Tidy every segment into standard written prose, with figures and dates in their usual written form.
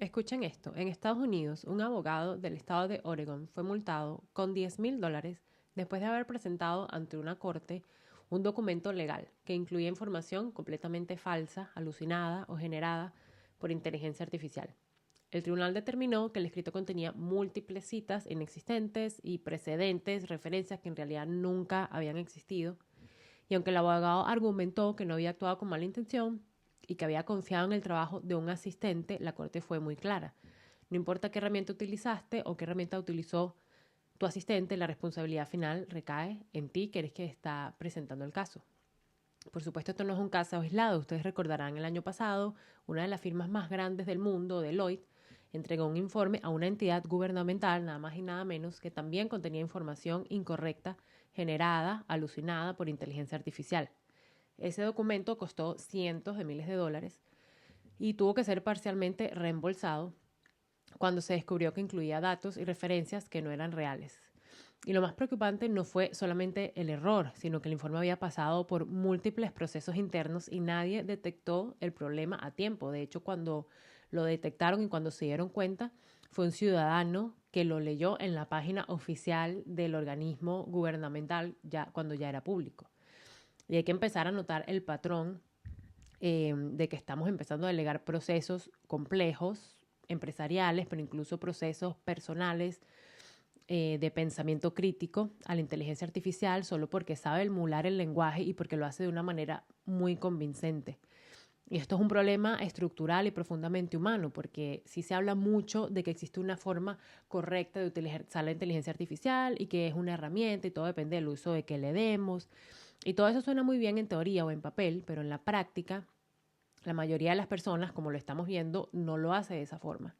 Escuchen esto. En Estados Unidos, un abogado del estado de Oregon fue multado con $10,000 después de haber presentado ante una corte un documento legal que incluía información completamente falsa, alucinada o generada por inteligencia artificial. El tribunal determinó que el escrito contenía múltiples citas inexistentes y precedentes, referencias que en realidad nunca habían existido. Y aunque el abogado argumentó que no había actuado con mala intención y que había confiado en el trabajo de un asistente, la corte fue muy clara. No importa qué herramienta utilizaste o qué herramienta utilizó tu asistente, la responsabilidad final recae en ti, que eres quien está presentando el caso. Por supuesto, esto no es un caso aislado. Ustedes recordarán el año pasado, una de las firmas más grandes del mundo, Deloitte, entregó un informe a una entidad gubernamental, nada más y nada menos, que también contenía información incorrecta, generada, alucinada por inteligencia artificial. Ese documento costó cientos de miles de dólares y tuvo que ser parcialmente reembolsado cuando se descubrió que incluía datos y referencias que no eran reales. Y lo más preocupante no fue solamente el error, sino que el informe había pasado por múltiples procesos internos y nadie detectó el problema a tiempo. De hecho, cuando lo detectaron y cuando se dieron cuenta, fue un ciudadano que lo leyó en la página oficial del organismo gubernamental cuando ya era público. Y hay que empezar a notar el patrón de que estamos empezando a delegar procesos complejos, empresariales, pero incluso procesos personales, de pensamiento crítico a la inteligencia artificial solo porque sabe emular el lenguaje y porque lo hace de una manera muy convincente. Y esto es un problema estructural y profundamente humano, porque sí se habla mucho de que existe una forma correcta de utilizar la inteligencia artificial y que es una herramienta y todo depende del uso de que le demos. Y todo eso suena muy bien en teoría o en papel, pero en la práctica la mayoría de las personas, como lo estamos viendo, no lo hace de esa forma.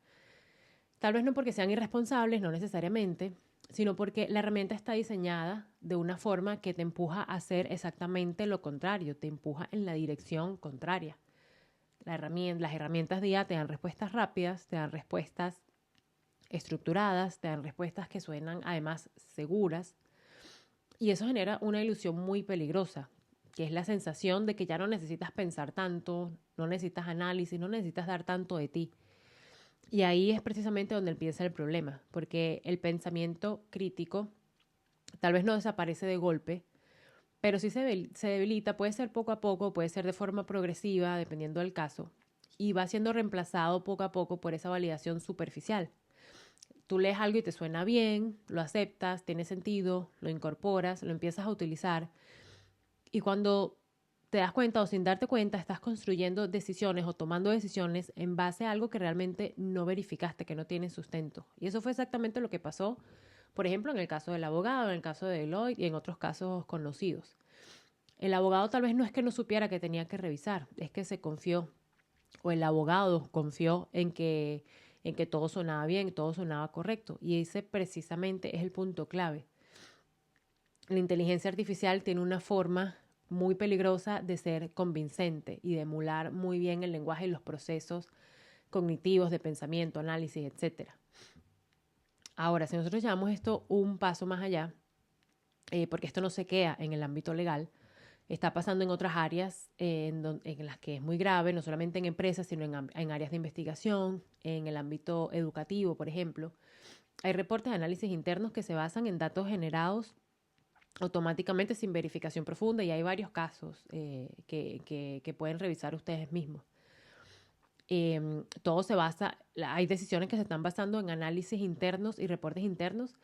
Tal vez no porque sean irresponsables, no necesariamente, sino porque la herramienta está diseñada de una forma que te empuja a hacer exactamente lo contrario, te empuja en la dirección contraria. Las herramientas de IA te dan respuestas rápidas, te dan respuestas estructuradas, te dan respuestas que suenan además seguras, y eso genera una ilusión muy peligrosa, que es la sensación de que ya no necesitas pensar tanto, no necesitas análisis, no necesitas dar tanto de ti. Y ahí es precisamente donde empieza el problema, porque el pensamiento crítico tal vez no desaparece de golpe, pero sí se debilita, puede ser poco a poco, puede ser de forma progresiva, dependiendo del caso, y va siendo reemplazado poco a poco por esa validación superficial. Tú lees algo y te suena bien, lo aceptas, tiene sentido, lo incorporas, lo empiezas a utilizar, y cuando te das cuenta o sin darte cuenta, estás construyendo decisiones o tomando decisiones en base a algo que realmente no verificaste, que no tiene sustento. Y eso fue exactamente lo que pasó, por ejemplo, en el caso del abogado, en el caso de Deloitte y en otros casos conocidos. El abogado tal vez no es que no supiera que tenía que revisar, es que se confió, o el abogado confió en que todo sonaba bien, todo sonaba correcto. Y ese precisamente es el punto clave. La inteligencia artificial tiene una forma muy peligrosa de ser convincente y de emular muy bien el lenguaje y los procesos cognitivos de pensamiento, análisis, etcétera. Ahora, si nosotros llevamos esto un paso más allá, porque esto no se queda en el ámbito legal, está pasando en otras áreas en las que es muy grave, no solamente en empresas, sino en áreas de investigación, en el ámbito educativo, por ejemplo. Hay reportes de análisis internos que se basan en datos generados automáticamente sin verificación profunda y hay varios casos que pueden revisar ustedes mismos. Todo se basa, hay decisiones que se están basando en análisis internos y reportes internos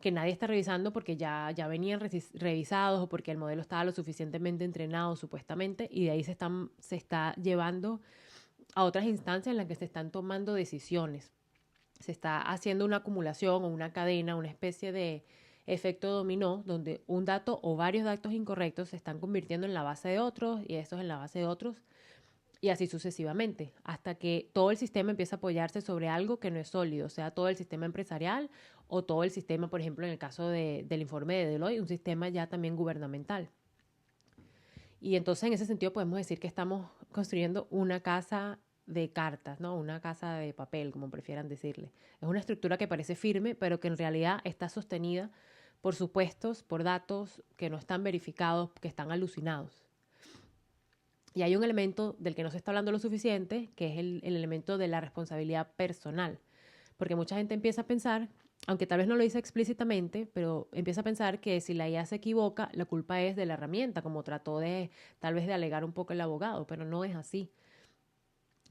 que nadie está revisando porque ya venían revisados o porque el modelo estaba lo suficientemente entrenado supuestamente y de ahí se está llevando a otras instancias en las que se están tomando decisiones. Se está haciendo una acumulación o una cadena, una especie de efecto dominó, donde un dato o varios datos incorrectos se están convirtiendo en la base de otros y estos en la base de otros y así sucesivamente, hasta que todo el sistema empieza a apoyarse sobre algo que no es sólido, sea todo el sistema empresarial o todo el sistema, por ejemplo, en el caso del informe de Deloitte, un sistema ya también gubernamental. Y entonces en ese sentido podemos decir que estamos construyendo una casa de cartas, ¿no? Una casa de papel, como prefieran decirle. Es una estructura que parece firme, pero que en realidad está sostenida por supuestos, por datos que no están verificados, que están alucinados. Y hay un elemento del que no se está hablando lo suficiente, que es el elemento de la responsabilidad personal. Porque mucha gente empieza a pensar, aunque tal vez no lo dice explícitamente, pero empieza a pensar que si la IA se equivoca, la culpa es de la herramienta, como trató de tal vez de alegar un poco el abogado, pero no es así.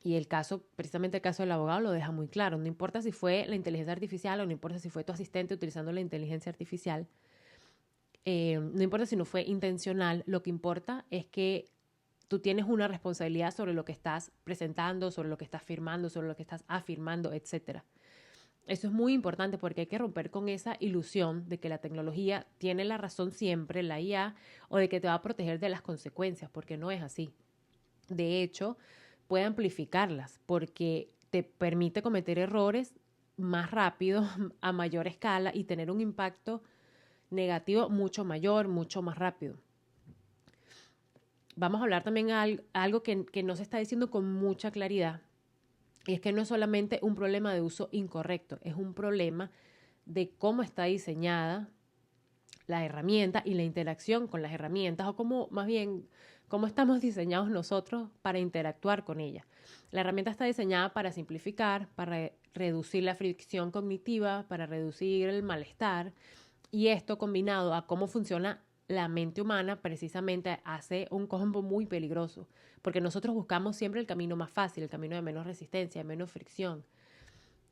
Y el caso, precisamente el caso del abogado lo deja muy claro. No importa si fue la inteligencia artificial o no importa si fue tu asistente utilizando la inteligencia artificial, no importa si no fue intencional, lo que importa es que tú tienes una responsabilidad sobre lo que estás presentando, sobre lo que estás firmando, sobre lo que estás afirmando, etcétera. Eso es muy importante porque hay que romper con esa ilusión de que la tecnología tiene la razón siempre, la IA, o de que te va a proteger de las consecuencias, porque no es así. De hecho, puede amplificarlas porque te permite cometer errores más rápido, a mayor escala y tener un impacto negativo mucho mayor, mucho más rápido. Vamos a hablar también de algo que no se está diciendo con mucha claridad, y es que no es solamente un problema de uso incorrecto, es un problema de cómo está diseñada la herramienta y la interacción con las herramientas, o cómo, más bien, cómo estamos diseñados nosotros para interactuar con ella. La herramienta está diseñada para simplificar, para reducir la fricción cognitiva, para reducir el malestar, y esto combinado a cómo funciona la mente humana precisamente hace un combo muy peligroso, porque nosotros buscamos siempre el camino más fácil, el camino de menos resistencia, de menos fricción.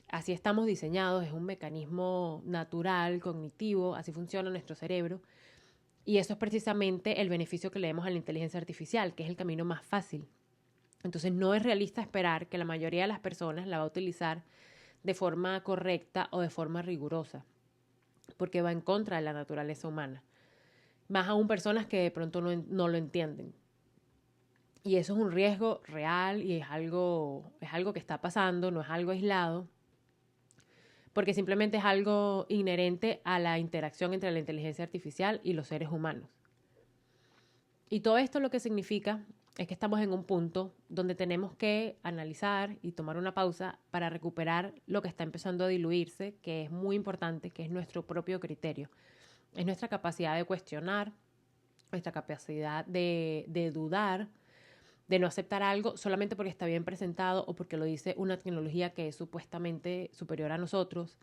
Así estamos diseñados, es un mecanismo natural, cognitivo, así funciona nuestro cerebro. Y eso es precisamente el beneficio que le demos a la inteligencia artificial, que es el camino más fácil. Entonces no es realista esperar que la mayoría de las personas la va a utilizar de forma correcta o de forma rigurosa, porque va en contra de la naturaleza humana. Más aún personas que de pronto no lo entienden. Y eso es un riesgo real y es algo que está pasando, no es algo aislado, porque simplemente es algo inherente a la interacción entre la inteligencia artificial y los seres humanos. Y todo esto lo que significa es que estamos en un punto donde tenemos que analizar y tomar una pausa para recuperar lo que está empezando a diluirse, que es muy importante, que es nuestro propio criterio. Es nuestra capacidad de cuestionar, nuestra capacidad de dudar, de no aceptar algo solamente porque está bien presentado o porque lo dice una tecnología que es supuestamente superior a nosotros.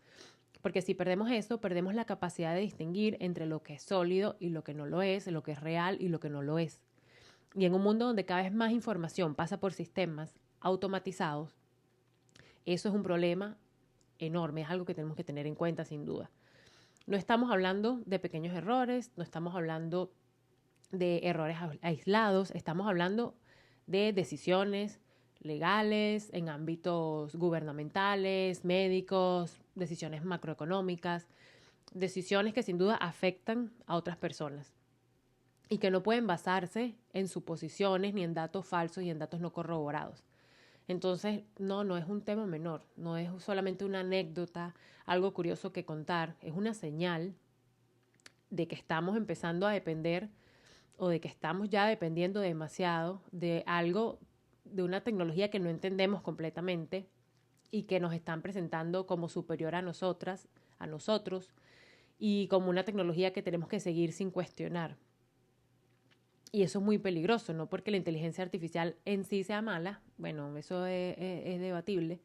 Porque si perdemos eso, perdemos la capacidad de distinguir entre lo que es sólido y lo que no lo es, lo que es real y lo que no lo es. Y en un mundo donde cada vez más información pasa por sistemas automatizados, eso es un problema enorme, es algo que tenemos que tener en cuenta sin duda. No estamos hablando de pequeños errores, no estamos hablando de errores aislados, estamos hablando de decisiones legales en ámbitos gubernamentales, médicos, decisiones macroeconómicas, decisiones que sin duda afectan a otras personas y que no pueden basarse en suposiciones ni en datos falsos y en datos no corroborados. Entonces, no es un tema menor, no es solamente una anécdota, algo curioso que contar, es una señal de que estamos empezando a depender o de que estamos ya dependiendo demasiado de algo, de una tecnología que no entendemos completamente y que nos están presentando como superior a nosotras, a nosotros, y como una tecnología que tenemos que seguir sin cuestionar. Y eso es muy peligroso, no porque la inteligencia artificial en sí sea mala, bueno, eso es debatible,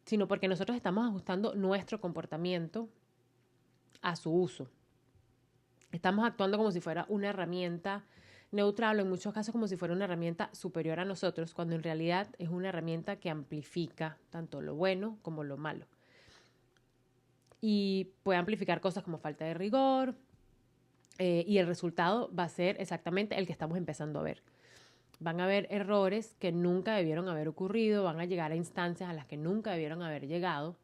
sino porque nosotros estamos ajustando nuestro comportamiento a su uso. Estamos actuando como si fuera una herramienta neutral o en muchos casos como si fuera una herramienta superior a nosotros, cuando en realidad es una herramienta que amplifica tanto lo bueno como lo malo. Y puede amplificar cosas como falta de rigor, y el resultado va a ser exactamente el que estamos empezando a ver. Van a haber errores que nunca debieron haber ocurrido, van a llegar a instancias a las que nunca debieron haber llegado.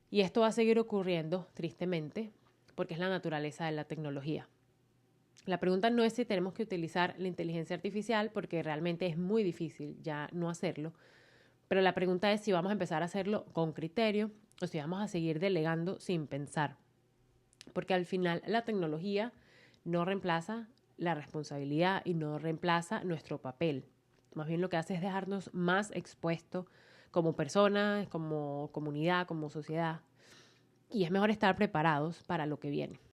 Y esto va a seguir ocurriendo, tristemente, porque es la naturaleza de la tecnología. La pregunta no es si tenemos que utilizar la inteligencia artificial, porque realmente es muy difícil ya no hacerlo, pero la pregunta es si vamos a empezar a hacerlo con criterio o si vamos a seguir delegando sin pensar. Porque al final la tecnología no reemplaza la responsabilidad y no reemplaza nuestro papel. Más bien lo que hace es dejarnos más expuestos como personas, como comunidad, como sociedad. Y es mejor estar preparados para lo que viene.